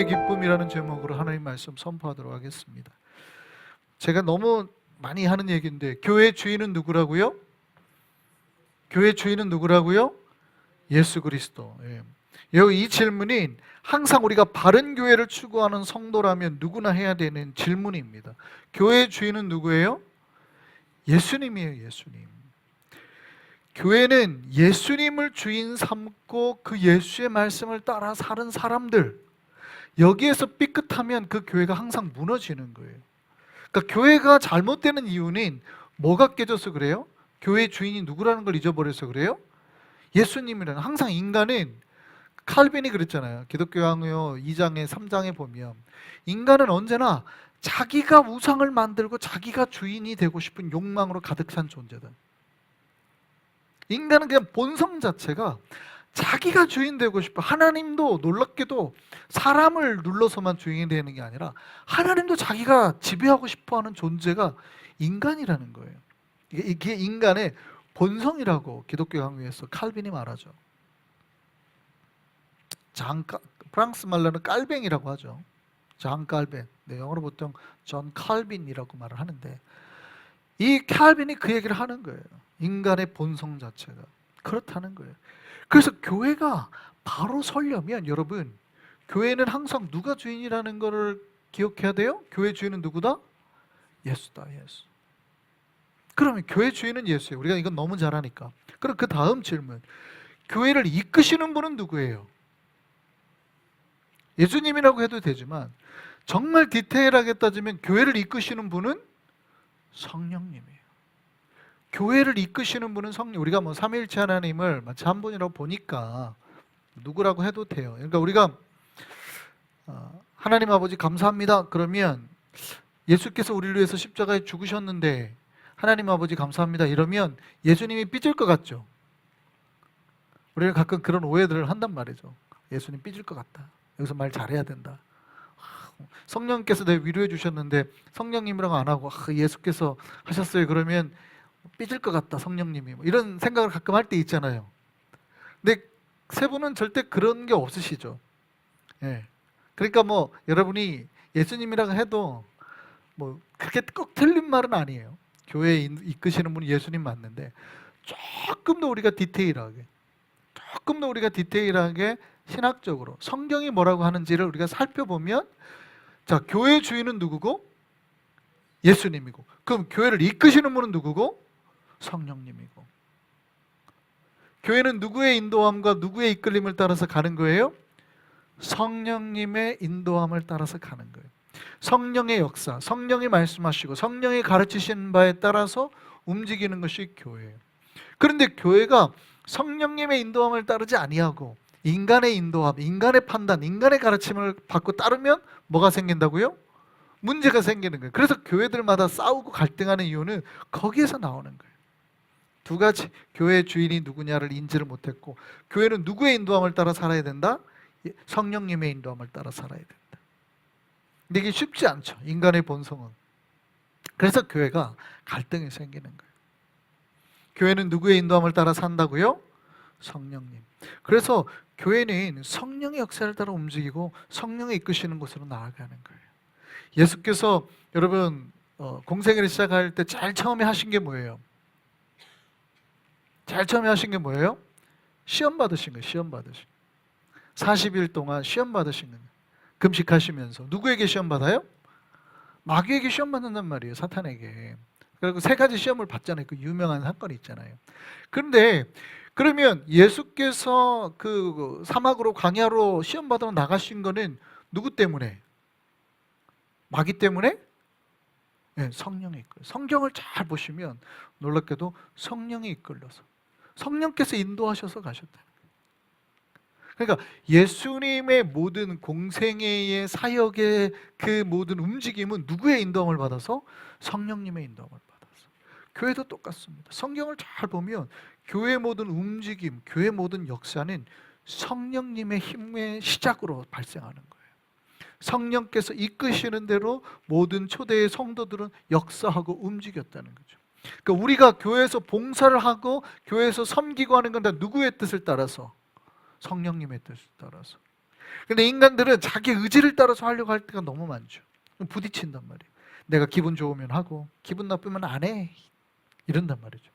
주인의 기쁨이라는 제목으로 하나님 말씀 선포하도록 하겠습니다. 제가 너무 많이 하는 얘기인데, 교회 주인은 누구라고요? 교회 주인은 누구라고요? 예수 그리스도. 이 질문이 항상 우리가 바른 교회를 추구하는 성도라면 누구나 해야 되는 질문입니다. 교회 주인은 누구예요? 예수님이에요. 예수님. 교회는 예수님을 주인 삼고 그 예수의 말씀을 따라 사는 사람들, 여기에서 삐끗하면 그 교회가 항상 무너지는 거예요. 그러니까 교회가 잘못되는 이유는 뭐가 깨져서 그래요? 교회 주인이 누구라는 걸 잊어버려서 그래요? 예수님이라는. 항상 인간은, 칼빈이 그랬잖아요. 기독교 강요 2장에 3장에 보면 인간은 언제나 자기가 우상을 만들고 자기가 주인이 되고 싶은 욕망으로 가득 찬 존재다. 인간은 그냥 본성 자체가 자기가 주인 되고 싶어. 하나님도 놀랍게도 사람을 눌러서만 주인이 되는 게 아니라 하나님도 자기가 지배하고 싶어하는 존재가 인간이라는 거예요. 이게 인간의 본성이라고 기독교 강요에서 칼빈이 말하죠. 프랑스 말로는 깔뱅이라고 하죠. 장 칼빈. 영어로 보통 존 칼빈이라고 말을 하는데, 이 칼빈이 그 얘기를 하는 거예요. 인간의 본성 자체가 그렇다는 거예요. 그래서 교회가 바로 서려면, 여러분, 교회는 항상 누가 주인이라는 것을 기억해야 돼요. 교회 주인은 누구다? 예수다. 예수. 그러면 교회 주인은 예수예요. 우리가 이건 너무 잘하니까. 그럼 그 다음 질문, 교회를 이끄시는 분은 누구예요? 예수님이라고 해도 되지만 정말 디테일하게 따지면 교회를 이끄시는 분은 성령님이에요. 교회를 이끄시는 분은 성령. 우리가 뭐 삼위일체 하나님을 마치 한 분이라고 보니까 누구라고 해도 돼요. 그러니까 우리가 하나님 아버지 감사합니다 그러면, 예수께서 우리를 위해서 십자가에 죽으셨는데 하나님 아버지 감사합니다 이러면 예수님이 삐질 것 같죠. 우리는 가끔 그런 오해들을 한단 말이죠. 예수님 삐질 것 같다. 여기서 말 잘해야 된다. 성령님께서 내 위로해 주셨는데 성령님이라고 안 하고 예수께서 하셨어요 그러면 삐질 것 같다, 성령님이. 이런 생각을 가끔 할 때 있잖아요. 근데 세 분은 절대 그런 게 없으시죠. 그러니까 뭐 여러분이 예수님이라고 해도 뭐 그렇게 꼭 틀린 말은 아니에요. 교회에 이끄시는 분이 예수님 맞는데, 조금 더 우리가 디테일하게 신학적으로 성경이 뭐라고 하는지를 우리가 살펴보면, 자, 교회 주인은 누구고? 예수님이고. 그럼 교회를 이끄시는 분은 누구고? 성령님이고. 교회는 누구의 인도함과 누구의 이끌림을 따라서 가는 거예요? 성령님의 인도함을 따라서 가는 거예요. 성령의 역사, 성령이 말씀하시고 성령이 가르치신 바에 따라서 움직이는 것이 교회예요. 그런데 교회가 성령님의 인도함을 따르지 아니하고 인간의 인도함, 인간의 판단, 인간의 가르침을 받고 따르면 뭐가 생긴다고요? 문제가 생기는 거예요. 그래서 교회들마다 싸우고 갈등하는 이유는 거기에서 나오는 거예요. 두 가지, 교회의 주인이 누구냐를 인지를 못했고, 교회는 누구의 인도함을 따라 살아야 된다? 성령님의 인도함을 따라 살아야 된다. 근데 이게 쉽지 않죠, 인간의 본성은. 그래서 교회가 갈등이 생기는 거예요. 교회는 누구의 인도함을 따라 산다고요? 성령님. 그래서 교회는 성령의 역사를 따라 움직이고 성령이 이끄시는 곳으로 나아가는 거예요. 예수께서 여러분 공생애를 시작할 때 제일 처음에 하신 게 뭐예요? 시험 받으신 거예요. 시험 받으신 40일 동안 시험 받으신 거예요. 금식하시면서. 누구에게 시험 받아요? 마귀에게 시험 받는단 말이에요. 사탄에게. 그리고 세 가지 시험을 받잖아요. 그 유명한 사건이 있잖아요. 그런데 그러면 예수께서 그 사막으로, 광야로 시험 받으러 나가신 거는 누구 때문에? 마귀 때문에? 네, 성령이 이끌어요. 성경을 잘 보시면 놀랍게도 성령이 이끌려서, 성령께서 인도하셔서 가셨다. 그러니까 예수님의 모든 공생애의 사역의 그 모든 움직임은 누구의 인도함을 받아서? 성령님의 인도함을 받아서. 교회도 똑같습니다. 성경을 잘 보면 교회의 모든 움직임, 교회의 모든 역사는 성령님의 힘의 시작으로 발생하는 거예요. 성령께서 이끄시는 대로 모든 초대의 성도들은 역사하고 움직였다는 거죠. 그러니까 우리가 교회에서 봉사를 하고 교회에서 섬기고 하는 건 다 누구의 뜻을 따라서? 성령님의 뜻을 따라서. 근데 인간들은 자기 의지를 따라서 하려고 할 때가 너무 많죠. 부딪힌단 말이에요. 내가 기분 좋으면 하고 기분 나쁘면 안 해. 이런단 말이죠.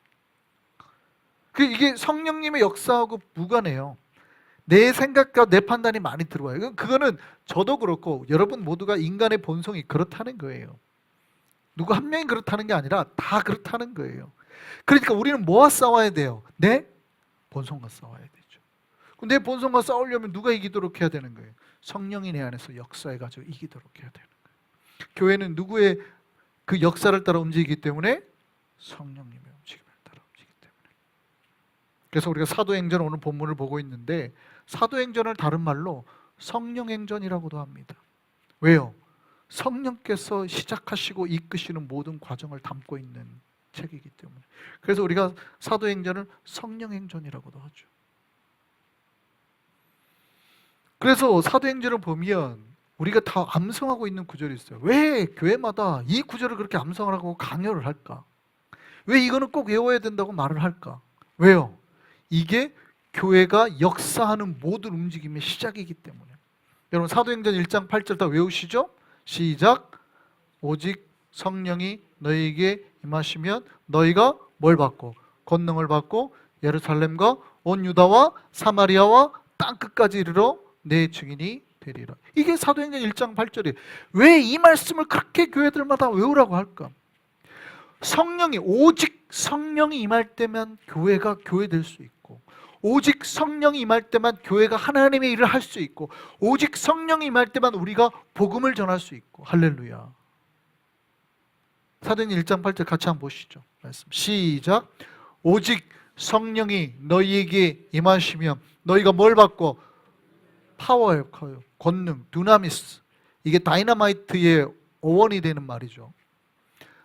이게 성령님의 역사하고 무관해요. 내 생각과 내 판단이 많이 들어와요. 그거는 저도 그렇고 여러분 모두가 인간의 본성이 그렇다는 거예요. 누구 한 명이 그렇다는 게 아니라 다 그렇다는 거예요. 그러니까 우리는 뭐와 싸워야 돼요? 내 본성과 싸워야 되죠. 내 본성과 싸우려면 누가 이기도록 해야 되는 거예요? 성령이 내 안에서 역사해가지고 이기도록 해야 되는 거예요. 교회는 누구의 그 역사를 따라 움직이기 때문에 성령님의 움직임을 따라 움직이기 때문에. 그래서 우리가 사도행전 오늘 본문을 보고 있는데 사도행전을 다른 말로 성령행전이라고도 합니다. 왜요? 성령께서 시작하시고 이끄시는 모든 과정을 담고 있는 책이기 때문에. 그래서 우리가 사도행전을 성령행전이라고도 하죠. 그래서 사도행전을 보면 우리가 다 암송하고 있는 구절이 있어요. 왜 교회마다 이 구절을 그렇게 암송을 하고 강요를 할까? 왜 이거는 꼭 외워야 된다고 말을 할까? 왜요? 이게 교회가 역사하는 모든 움직임의 시작이기 때문에. 여러분 사도행전 1장 8절 다 외우시죠? 시작. 오직 성령이 너희에게 임하시면 너희가 뭘 받고? 권능을 받고 예루살렘과 온 유다와 사마리아와 땅끝까지 이르러 내 증인이 되리라. 이게 사도행전 1장 8절이에요. 왜 이 말씀을 그렇게 교회들마다 외우라고 할까? 오직 성령이 임할 때만 교회가 교회될 수 있고, 오직 성령이 임할 때만 교회가 하나님의 일을 할 수 있고, 오직 성령이 임할 때만 우리가 복음을 전할 수 있고. 할렐루야. 사도행전 1장 8절 같이 한번 보시죠. 말씀 시작. 오직 성령이 너희에게 임하시면 너희가 뭘 받고? 파워예요. 권능, 두나미스. 이게 다이너마이트의 어원이 되는 말이죠.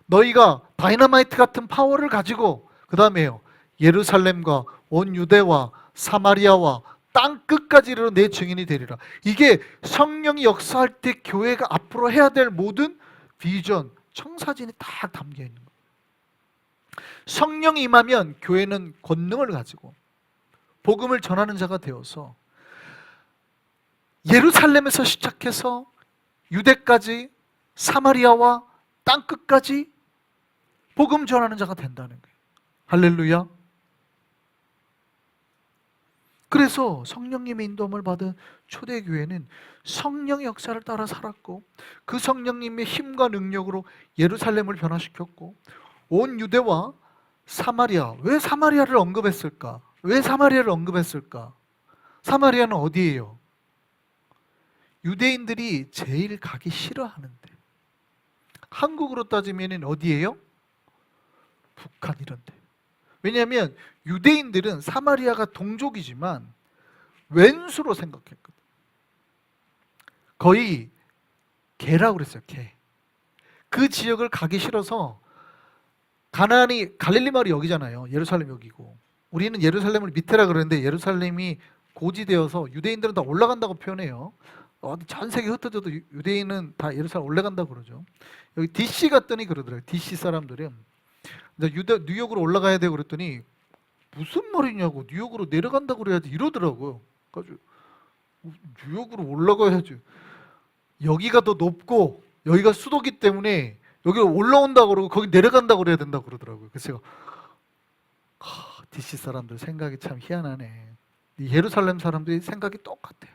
너희가 다이너마이트 같은 파워를 가지고 그 다음에요, 예루살렘과 온 유대와 사마리아와 땅 끝까지 이르러 내 증인이 되리라. 이게 성령이 역사할 때 교회가 앞으로 해야 될 모든 비전, 청사진이 다 담겨 있는 거예요. 성령이 임하면 교회는 권능을 가지고 복음을 전하는 자가 되어서 예루살렘에서 시작해서 유대까지 사마리아와 땅 끝까지 복음 전하는 자가 된다는 거예요. 할렐루야. 그래서 성령님의 인도함을 받은 초대교회는 성령의 역사를 따라 살았고, 그 성령님의 힘과 능력으로 예루살렘을 변화시켰고, 온 유대와 사마리아. 왜 사마리아를 언급했을까? 왜 사마리아를 언급했을까? 사마리아는 어디예요? 유대인들이 제일 가기 싫어하는데, 한국으로 따지면 어디예요? 북한 이런 데. 왜냐하면 유대인들은 사마리아가 동족이지만 왼수로 생각했거든. 거의 개라고 그랬어요. 개. 그 지역을 가기 싫어서 가나안이 갈릴리 마을이 여기잖아요. 예루살렘 여기고. 우리는 예루살렘을 밑에라 그러는데 예루살렘이 고지되어서 유대인들은 다 올라간다고 표현해요. 전 세계 흩어져도 유대인은 다 예루살렘 올라간다고 그러죠. 여기 DC 갔더니 그러더라고요. DC 사람들은 뉴욕으로 올라가야 되고 그랬더니 무슨 말이냐고, 뉴욕으로 내려간다고 그래야지 이러더라고요. 그래서 뉴욕으로 올라가야지. 여기가 더 높고 여기가 수도기 때문에 여기로 올라온다고 그러고 거기 내려간다고 그래야 된다고 그러더라고요. 그래서 제가 DC 사람들 생각이 참 희한하네. 예루살렘 사람들이 생각이 똑같아요.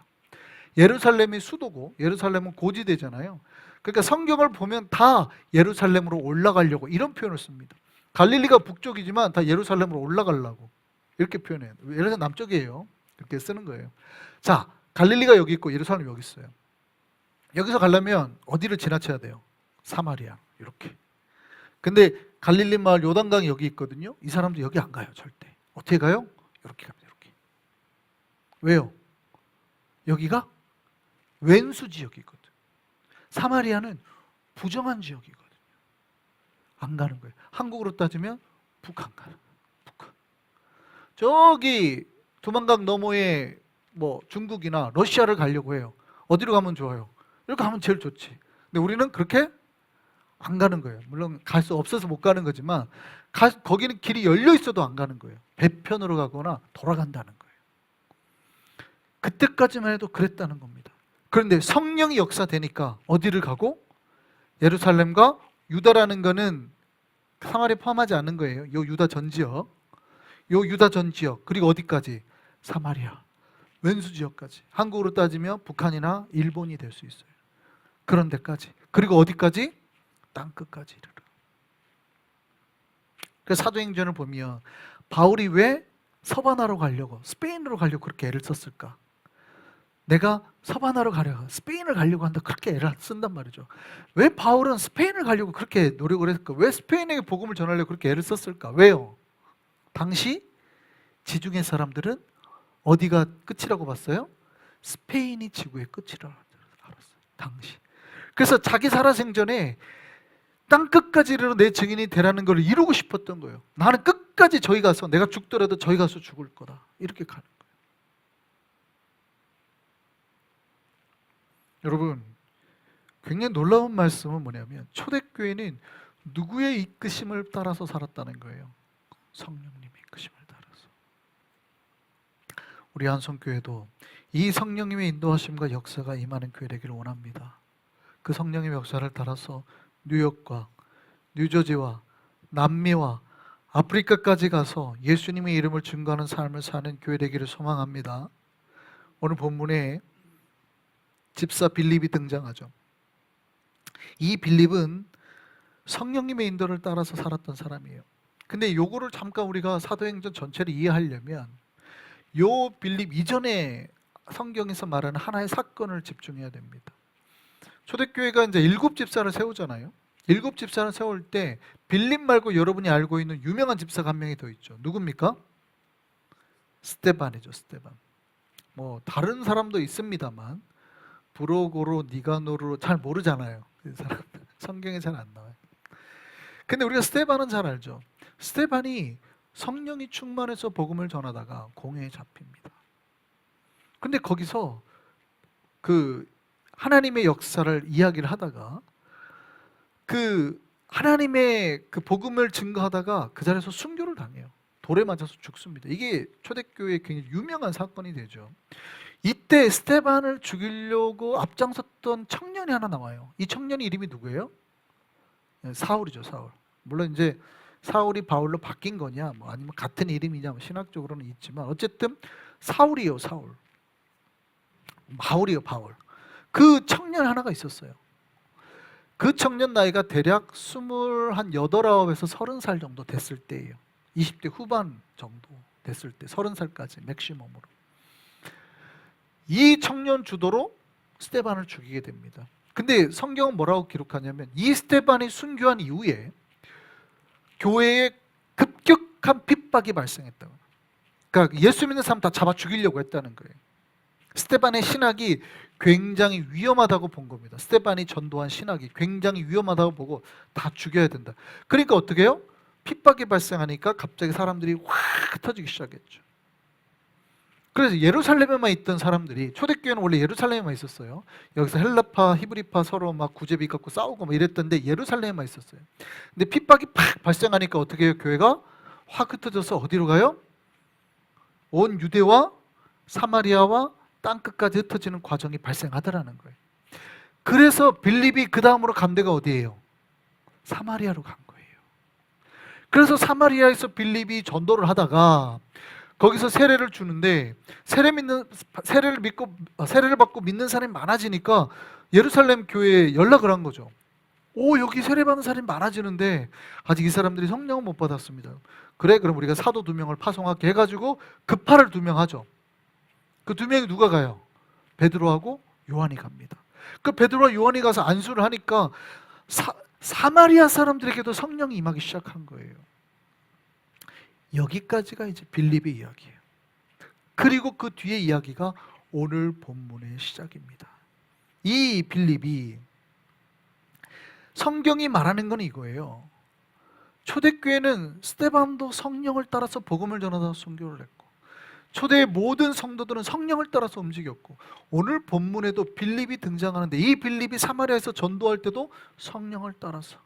예루살렘이 수도고 예루살렘은 고지대잖아요. 그러니까 성경을 보면 다 예루살렘으로 올라가려고 이런 표현을 씁니다. 갈릴리가 북쪽이지만 다 예루살렘으로 올라가려고 이렇게 표현해요. 예루살렘 남쪽이에요. 그렇게 쓰는 거예요. 자, 갈릴리가 여기 있고 예루살렘이 여기 있어요. 여기서 가려면 어디를 지나쳐야 돼요? 사마리아 이렇게. 근데 갈릴리 마을 요단강이 여기 있거든요. 이 사람도 여기 안 가요. 절대. 어떻게 가요? 이렇게 갑니다. 이렇게. 왜요? 여기가 왼수 지역이거든. 사마리아는 부정한 지역이거든요. 안 가는 거예요. 한국으로 따지면 북한 가는 거예요. 북한. 저기 두만강 너머에 뭐 중국이나 러시아를 가려고 해요. 어디로 가면 좋아요? 이렇게 가면 제일 좋지. 근데 우리는 그렇게 안 가는 거예요. 물론 갈 수 없어서 못 가는 거지만 거기는 길이 열려 있어도 안 가는 거예요. 배편으로 가거나 돌아간다는 거예요. 그때까지만 해도 그랬다는 겁니다. 그런데 성령이 역사되니까 어디를 가고? 예루살렘과 유다라는 거는 사마리아 포함하지 않는 거예요. 요 유다 전 지역, 요 유다 전 지역, 그리고 어디까지? 사마리아 왼수 지역까지. 한국으로 따지면 북한이나 일본이 될 수 있어요. 그런 데까지. 그리고 어디까지? 땅 끝까지 이르러. 그래서 사도행전을 보면 바울이 왜 서바나로 가려고, 스페인으로 가려고 그렇게 애를 썼을까? 내가 서바나로 가려고, 스페인을 가려고 한다, 그렇게 애를 쓴단 말이죠. 왜 바울은 스페인을 가려고 그렇게 노력을 했을까? 왜 스페인에게 복음을 전하려고 그렇게 애를 썼을까? 왜요? 당시 지중해 사람들은 어디가 끝이라고 봤어요? 스페인이 지구의 끝이라고 알았어요. 당시. 그래서 자기 살아생전에 땅 끝까지 이르러 내 증인이 되라는 걸 이루고 싶었던 거예요. 나는 끝까지 저기 가서, 내가 죽더라도 저기 가서 죽을 거다, 이렇게 가는 거예요. 여러분, 굉장히 놀라운 말씀은 뭐냐면 초대교회는 누구의 이끄심을 따라서 살았다는 거예요. 성령님의 이끄심을 따라서. 우리 한성교회도 이 성령님의 인도하심과 역사가 임하는 교회 되기를 원합니다. 그 성령님의 역사를 따라서 뉴욕과 뉴저지와 남미와 아프리카까지 가서 예수님의 이름을 증거하는 삶을 사는 교회 되기를 소망합니다. 오늘 본문에 집사 빌립이 등장하죠. 이 빌립은 성령님의 인도를 따라서 살았던 사람이에요. 근데 요거를 잠깐 우리가 사도행전 전체를 이해하려면 요 빌립 이전에 성경에서 말하는 하나의 사건을 집중해야 됩니다. 초대교회가 이제 7 집사를 세우잖아요. 7 집사를 세울 때 빌립 말고 여러분이 알고 있는 유명한 집사가 한 명이 더 있죠. 누굽니까? 스데반이죠. 스데반. 뭐 다른 사람도 있습니다만 브로고로, 니가노로 잘 모르잖아요. 그 사람 성경에 잘 안 나와요. 근데 우리가 스데반은 잘 알죠. 스데반이 성령이 충만해서 복음을 전하다가 공회에 잡힙니다. 근데 거기서 그 하나님의 역사를 이야기를 하다가 그 하나님의 그 복음을 증거하다가 그 자리에서 순교를 당해요. 돌에 맞아서 죽습니다. 이게 초대교회의 굉장히 유명한 사건이 되죠. 이때 스데반을 죽이려고 앞장섰던 청년이 하나 나와요. 이 청년의 이름이 누구예요? 사울이죠. 사울. 물론 이제 사울이 바울로 바뀐 거냐, 뭐 아니면 같은 이름이냐, 뭐 신학적으로는 있지만 어쨌든 사울이에요. 사울. 바울이에요. 바울. 그 청년 하나가 있었어요. 그 청년 나이가 대략 28, 9에서 30살 정도 됐을 때예요. 20대 후반 정도 됐을 때, 30살까지 맥시멈으로. 이 청년 주도로 스데반을 죽이게 됩니다. 근데 성경은 뭐라고 기록하냐면 이 스데반이 순교한 이후에 교회에 급격한 핍박이 발생했다고. 그러니까 예수 믿는 사람 다 잡아 죽이려고 했다는 거예요. 스데반의 신학이 굉장히 위험하다고 본 겁니다. 스데반이 전도한 신학이 굉장히 위험하다고 보고 다 죽여야 된다. 그러니까 어떻게 해요? 핍박이 발생하니까 갑자기 사람들이 확 터지기 시작했죠. 그래서 예루살렘에만 있던 사람들이, 초대교회는 원래 예루살렘에만 있었어요. 여기서 헬라파, 히브리파 서로 막 구제비 갖고 싸우고 막 이랬던데 예루살렘에만 있었어요. 근데 핍박이 팍 발생하니까 어떻게 해요? 교회가 확 흩어져서 어디로 가요? 온 유대와 사마리아와 땅끝까지 흩어지는 과정이 발생하더라는 거예요. 그래서 빌립이 그 다음으로 간 데가 어디예요? 사마리아로 간 거예요. 그래서 사마리아에서 빌립이 전도를 하다가 거기서 세례를 주는데 세례를 받고 믿는 사람이 많아지니까 예루살렘 교회에 연락을 한 거죠. 여기 세례 받는 사람이 많아지는데 아직 이 사람들이 성령을 못 받았습니다. 그래, 그럼 우리가 사도 2명을 파송하게 해가지고 급파를 2명 하죠. 그 2명이 누가 가요? 베드로하고 요한이 갑니다. 그 베드로와 요한이 가서 안수를 하니까 사마리아 사람들에게도 성령이 임하기 시작한 거예요. 여기까지가 이제 빌립의 이야기예요. 그리고 그 뒤에 이야기가 오늘 본문의 시작입니다. 이 빌립이, 성경이 말하는 건 이거예요. 초대교회는 스데반도 성령을 따라서 복음을 전하다 순교를 했고, 초대의 모든 성도들은 성령을 따라서 움직였고, 오늘 본문에도 빌립이 등장하는데 이 빌립이 사마리아에서 전도할 때도 성령을 따라서.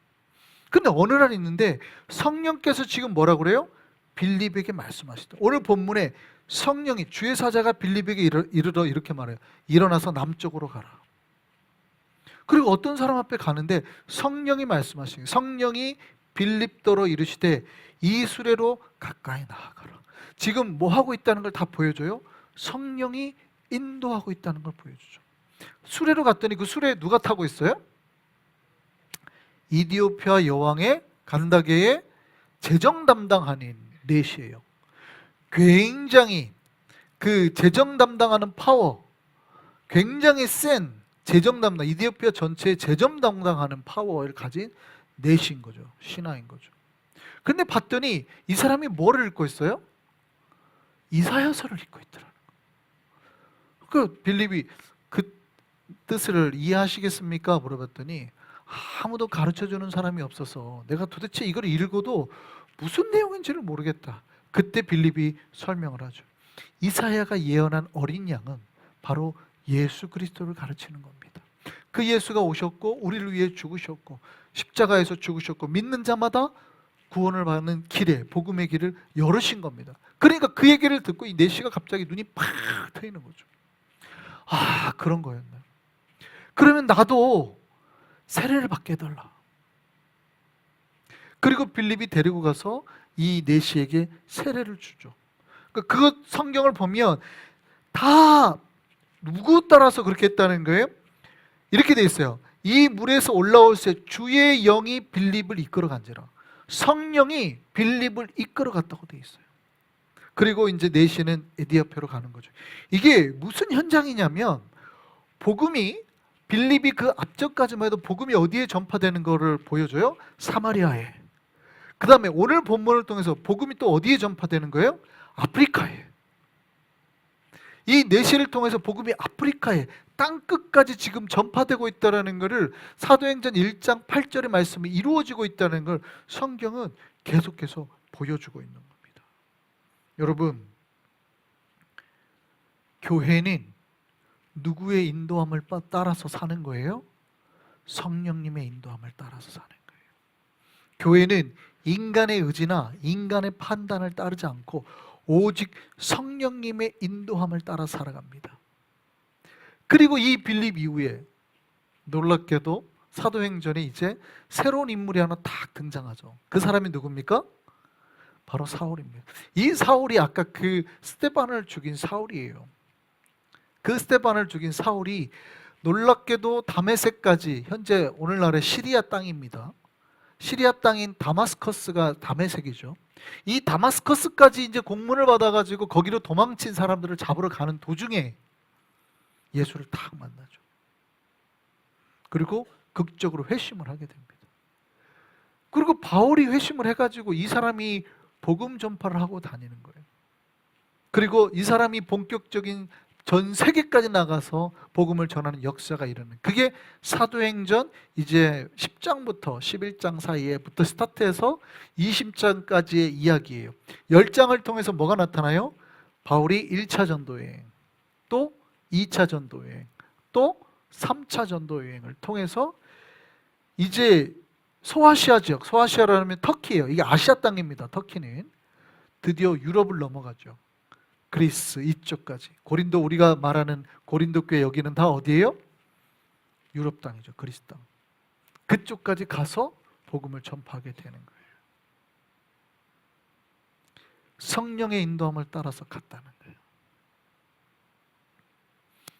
근데 어느 날 있는데 성령께서 지금 뭐라고 그래요? 빌립에게 말씀하시다. 오늘 본문에 성령이 주의 사자가 빌립에게 이르러 이렇게 말해요. 일어나서 남쪽으로 가라. 그리고 어떤 사람 앞에 가는데 성령이 말씀하시니 성령이 빌립더러 이르시되 이 수레로 가까이 나아가라. 지금 뭐 하고 있다는 걸 다 보여줘요. 성령이 인도하고 있다는 걸 보여주죠. 수레로 갔더니 그 수레에 누가 타고 있어요? 이디오피아 여왕의 간다게의 재정 담당하는 넷이에요. 굉장히 그 재정 담당하는 파워, 굉장히 센 재정 담당, 이디오피아 전체의 재정 담당하는 파워를 가진 넷인 거죠. 신하인 거죠. 근데 봤더니 이 사람이 뭐를 읽고 있어요? 이사야서를 읽고 있더라는 거예요. 그 빌립이 그 뜻을 이해하시겠습니까? 물어봤더니 아무도 가르쳐주는 사람이 없어서 내가 도대체 이걸 읽어도 무슨 내용인지를 모르겠다. 그때 빌립이 설명을 하죠. 이사야가 예언한 어린 양은 바로 예수 그리스도를 가르치는 겁니다. 그 예수가 오셨고 우리를 위해 죽으셨고 십자가에서 죽으셨고 믿는 자마다 구원을 받는 길에 복음의 길을 열으신 겁니다. 그러니까 그 얘기를 듣고 이 내시가 갑자기 눈이 팍 트이는 거죠. 아, 그런 거였나요? 그러면 나도 세례를 받게 해달라. 그리고 빌립이 데리고 가서 이 내시에게 세례를 주죠. 그 성경을 보면 다 누구 따라서 그렇게 했다는 거예요? 이렇게 돼 있어요. 이 물에서 올라올 새 주의 영이 빌립을 이끌어 간지라. 성령이 빌립을 이끌어 갔다고 돼 있어요. 그리고 이제 내시는 에디오피아로 가는 거죠. 이게 무슨 현장이냐면 복음이 빌립이 그 앞전까지만 해도 복음이 어디에 전파되는 거를 보여줘요? 사마리아에. 그 다음에 오늘 본문을 통해서 복음이 또 어디에 전파되는 거예요? 아프리카에. 이 내시를 통해서 복음이 아프리카에 땅끝까지 지금 전파되고 있다는 것을 사도행전 1장 8절의 말씀이 이루어지고 있다는 걸 성경은 계속해서 보여주고 있는 겁니다. 여러분, 교회는 누구의 인도함을 따라서 사는 거예요? 성령님의 인도함을 따라서 사는 거예요. 교회는 인간의 의지나 인간의 판단을 따르지 않고 오직 성령님의 인도함을 따라 살아갑니다. 그리고 이 빌립 이후에 놀랍게도 사도행전에 이제 새로운 인물이 하나 딱 등장하죠. 그 사람이 누굽니까? 바로 사울입니다. 이 사울이 아까 그 스데반을 죽인 사울이에요. 그 스데반을 죽인 사울이 놀랍게도 다메섹까지, 현재 오늘날의 시리아 땅입니다. 시리아 땅인 다마스커스가 다메섹이죠. 이 다마스커스까지 이제 공문을 받아가지고 거기로 도망친 사람들을 잡으러 가는 도중에 예수를 딱 만나죠. 그리고 극적으로 회심을 하게 됩니다. 그리고 바울이 회심을 해가지고 이 사람이 복음 전파를 하고 다니는 거예요. 그리고 이 사람이 본격적인 전 세계까지 나가서 복음을 전하는 역사가 일어나는, 그게 사도행전 이제 10장부터 11장 사이에부터 스타트해서 20장까지의 이야기예요. 10장을 통해서 뭐가 나타나요? 바울이 1차 전도여행, 또 2차 전도여행, 또 3차 전도여행을 통해서 이제 소아시아 지역, 소아시아라면 터키예요. 이게 아시아 땅입니다. 터키는 드디어 유럽을 넘어가죠. 그리스 이쪽까지. 고린도, 우리가 말하는 고린도 교회 여기는 다 어디예요? 유럽 땅이죠. 그리스 땅. 그쪽까지 가서 복음을 전파하게 되는 거예요. 성령의 인도함을 따라서 갔다는 거예요.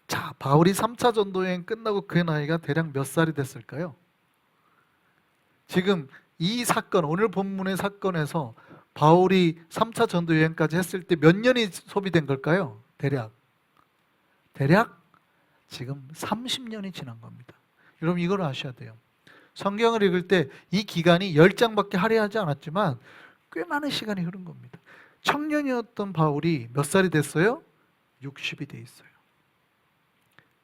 자, 바울이 3차 전도여행 끝나고 그 나이가 대략 몇 살이 됐을까요? 지금 이 사건, 오늘 본문의 사건에서 바울이 3차 전도 여행까지 했을 때 몇 년이 소비된 걸까요? 대략 지금 30년이 지난 겁니다. 여러분 이걸 아셔야 돼요. 성경을 읽을 때 이 기간이 10장밖에 할애하지 않았지만 꽤 많은 시간이 흐른 겁니다. 청년이었던 바울이 몇 살이 됐어요? 60이 돼 있어요.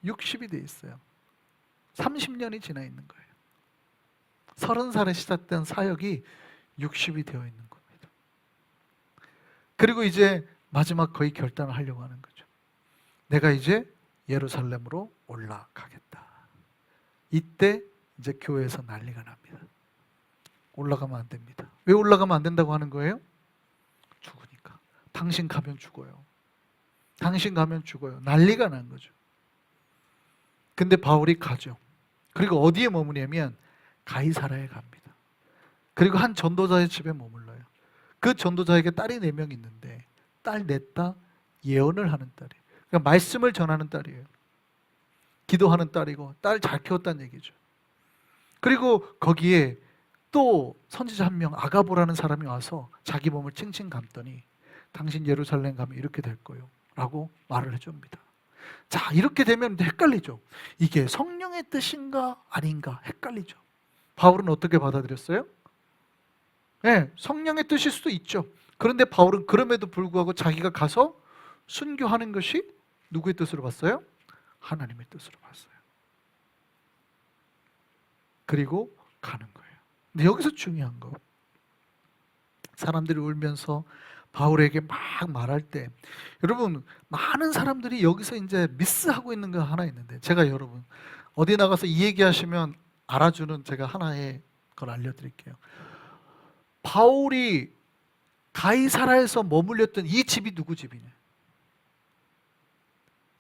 60이 돼 있어요. 30년이 지나 있는 거예요. 30살에 시작된 사역이 60이 되어 있는 겁니다. 그리고 이제 마지막 거의 결단을 하려고 하는 거죠. 내가 이제 예루살렘으로 올라가겠다. 이때 이제 교회에서 난리가 납니다. 올라가면 안 됩니다. 왜 올라가면 안 된다고 하는 거예요? 당신 가면 죽어요. 당신 가면 죽어요. 난리가 난 거죠. 근데 바울이 가죠. 그리고 어디에 머무냐면 가이사라에 갑니다. 그리고 한 전도자의 집에 머물러요. 그 전도자에게 딸이 4명 있는데 딸 냈다 예언을 하는 딸이에요. 그러니까 말씀을 전하는 딸이에요. 기도하는 딸이고 딸 잘 키웠다는 얘기죠. 그리고 거기에 또 선지자 한 명 아가보라는 사람이 와서 자기 몸을 칭칭 감더니 당신 예루살렘 가면 이렇게 될 거예요 라고 말을 해줍니다. 자, 이렇게 되면 헷갈리죠. 이게 성령의 뜻인가 아닌가 헷갈리죠. 바울은 어떻게 받아들였어요? 네, 성령의 뜻일 수도 있죠. 그런데 바울은 그럼에도 불구하고 자기가 가서 순교하는 것이 누구의 뜻으로 봤어요? 하나님의 뜻으로 봤어요. 그리고 가는 거예요. 근데 여기서 중요한 거, 사람들이 울면서 바울에게 막 말할 때, 여러분 많은 사람들이 여기서 이제 미스하고 있는 거 하나 있는데, 제가 여러분 어디 나가서 이 얘기하시면 알아주는 제가 하나의 걸 알려드릴게요. 바울이 가이사라에서 머물렸던 이 집이 누구 집이냐?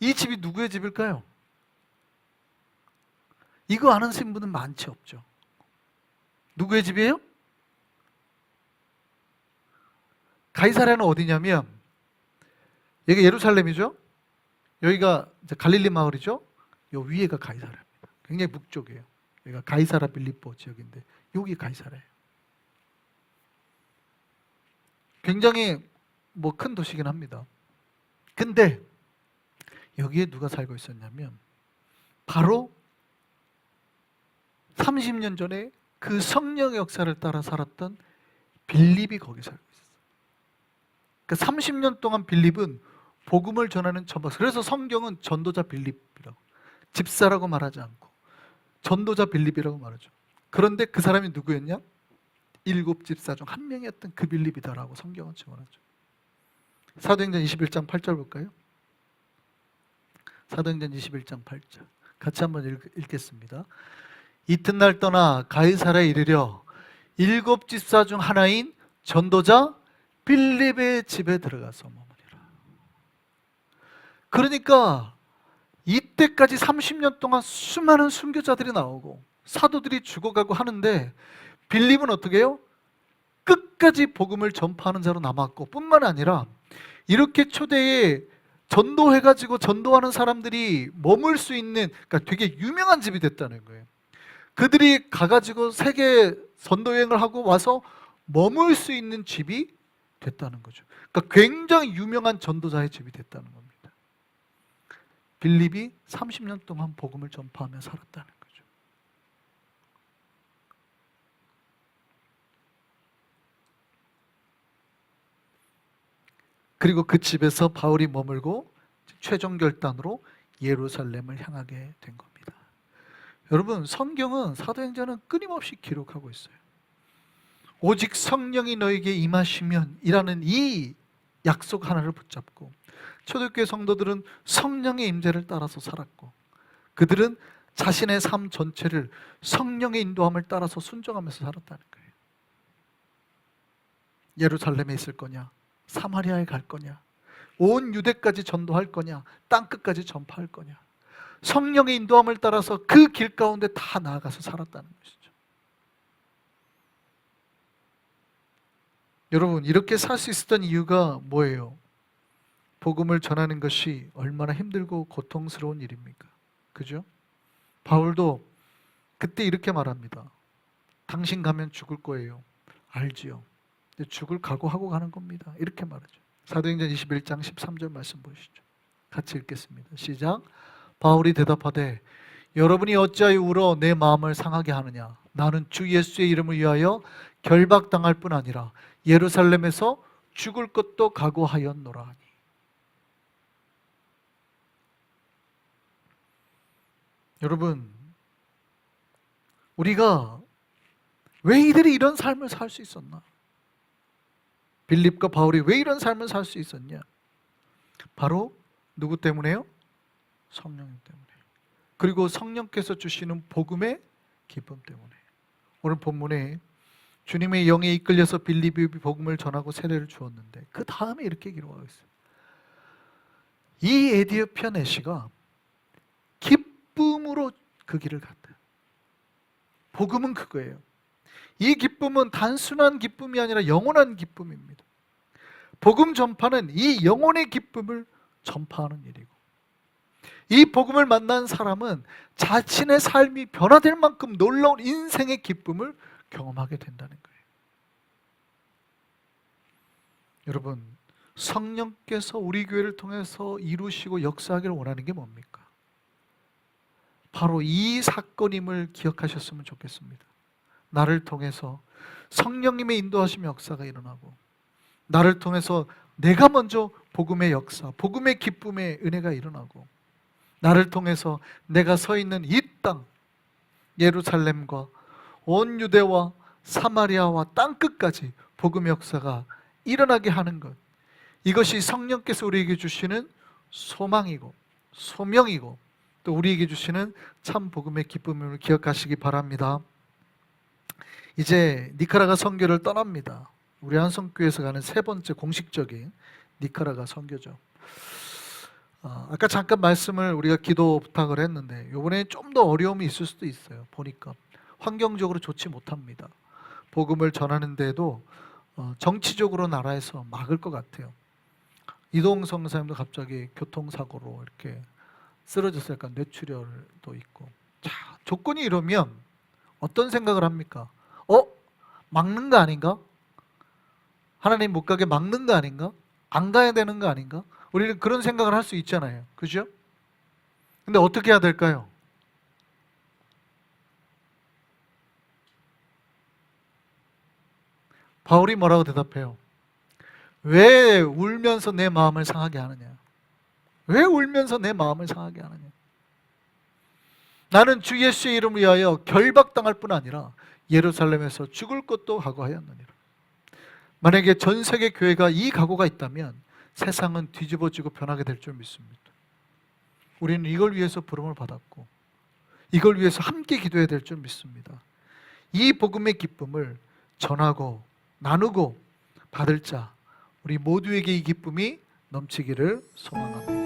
이 집이 누구의 집일까요? 이거 아는 분은 많지 없죠. 누구의 집이에요? 가이사라는 어디냐면 여기 예루살렘이죠. 여기가 이제 갈릴리 마을이죠. 요 위에가 가이사라입니다. 굉장히 북쪽이에요. 여기가 가이사라 빌립보 지역인데 여기 가이사라예요. 굉장히 뭐 큰 도시긴 합니다. 근데 여기에 누가 살고 있었냐면 바로 30년 전에 그 성령의 역사를 따라 살았던 빌립이 거기 살고 있었어요. 그러니까 30년 동안 빌립은 복음을 전하는 전박. 그래서 성경은 전도자 빌립이라고, 집사라고 말하지 않고 전도자 빌립이라고 말하죠. 그런데 그 사람이 누구였냐? 7 집사 중 한 명이었던 그 빌립이다라고 성경은 증언하죠. 사도행전 21장 8절 볼까요? 사도행전 21장 8절 같이 한번 읽겠습니다. 이튿날 떠나 가이사라에 이르려 7 집사 중 하나인 전도자 빌립의 집에 들어가서 머무리라. 그러니까 이때까지 30년 동안 수많은 순교자들이 나오고 사도들이 죽어가고 하는데 빌립은 어떻게 해요? 끝까지 복음을 전파하는 자로 남았고, 뿐만 아니라 이렇게 초대에 전도해가지고 전도하는 사람들이 머물 수 있는, 그러니까 되게 유명한 집이 됐다는 거예요. 그들이 가가지고 세계 전도 여행을 하고 와서 머물 수 있는 집이 됐다는 거죠. 그러니까 굉장히 유명한 전도자의 집이 됐다는 겁니다. 빌립이 30년 동안 복음을 전파하며 살았다는 거죠. 그리고 그 집에서 바울이 머물고 최종 결단으로 예루살렘을 향하게 된 겁니다. 여러분, 성경은, 사도행전은 끊임없이 기록하고 있어요. 오직 성령이 너에게 임하시면 이라는 이 약속 하나를 붙잡고 초대교회 성도들은 성령의 임재를 따라서 살았고, 그들은 자신의 삶 전체를 성령의 인도함을 따라서 순종하면서 살았다는 거예요. 예루살렘에 있을 거냐, 사마리아에 갈 거냐, 온 유대까지 전도할 거냐, 땅끝까지 전파할 거냐, 성령의 인도함을 따라서 그 길 가운데 다 나아가서 살았다는 것이죠. 여러분, 이렇게 살 수 있었던 이유가 뭐예요? 복음을 전하는 것이 얼마나 힘들고 고통스러운 일입니까? 그죠? 바울도 그때 이렇게 말합니다. 당신 가면 죽을 거예요. 알지요. 죽을 각오하고 가는 겁니다. 이렇게 말하죠. 사도행전 21장 13절 말씀 보시죠. 같이 읽겠습니다. 시작. 바울이 대답하되 여러분이 어찌하여 울어 내 마음을 상하게 하느냐? 나는 주 예수의 이름을 위하여 결박당할 뿐 아니라 예루살렘에서 죽을 것도 각오하였노라 하니. 여러분, 우리가 왜 이들이 이런 삶을 살 수 있었나? 빌립과 바울이 왜 이런 삶을 살 수 있었냐? 바로 누구 때문에요? 성령 때문에. 그리고 성령께서 주시는 복음의 기쁨 때문에. 오늘 본문에 주님의 영에 이끌려서 빌립이 복음을 전하고 세례를 주었는데 그 다음에 이렇게 기록하고 있어요. 이 에디오피아 내시가 기쁨으로 그 길을 갔대요. 복음은 그거예요. 이 기쁨은 단순한 기쁨이 아니라 영원한 기쁨입니다. 복음 전파는 이 영혼의 기쁨을 전파하는 일이고, 이 복음을 만난 사람은 자신의 삶이 변화될 만큼 놀라운 인생의 기쁨을 경험하게 된다는 거예요. 여러분, 성령께서 우리 교회를 통해서 이루시고 역사하기를 원하는 게 뭡니까? 바로 이 사건임을 기억하셨으면 좋겠습니다. 나를 통해서 성령님의 인도하심 역사가 일어나고, 나를 통해서 내가 먼저 복음의 역사, 복음의 기쁨의 은혜가 일어나고, 나를 통해서 내가 서 있는 이 땅 예루살렘과 온 유대와 사마리아와 땅끝까지 복음의 역사가 일어나게 하는 것, 이것이 성령께서 우리에게 주시는 소망이고 소명이고 또 우리에게 주시는 참 복음의 기쁨을 기억하시기 바랍니다. 이제 니카라과 선교를 떠납니다. 우리 한성교회에서 가는 세 번째 공식적인 니카라과 선교죠. 아까 잠깐 말씀을 우리가 기도 부탁을 했는데 이번에 좀 더 어려움이 있을 수도 있어요. 보니까 환경적으로 좋지 못합니다. 복음을 전하는데도 정치적으로 나라에서 막을 것 같아요. 이동성 사님도 갑자기 교통사고로 이렇게 쓰러졌어요. 약간 뇌출혈도 있고. 자, 조건이 이러면 어떤 생각을 합니까? 막는 거 아닌가? 하나님 못 가게 막는 거 아닌가? 안 가야 되는 거 아닌가? 우리는 그런 생각을 할 수 있잖아요. 그죠? 근데 어떻게 해야 될까요? 바울이 뭐라고 대답해요? 왜 울면서 내 마음을 상하게 하느냐? 왜 울면서 내 마음을 상하게 하느냐? 나는 주 예수의 이름을 위하여 결박당할 뿐 아니라 예루살렘에서 죽을 것도 각오하였느니라. 만약에 전 세계 교회가 이 각오가 있다면 세상은 뒤집어지고 변하게 될 줄 믿습니다. 우리는 이걸 위해서 부름을 받았고 이걸 위해서 함께 기도해야 될 줄 믿습니다. 이 복음의 기쁨을 전하고 나누고 받을 자, 우리 모두에게 이 기쁨이 넘치기를 소망합니다.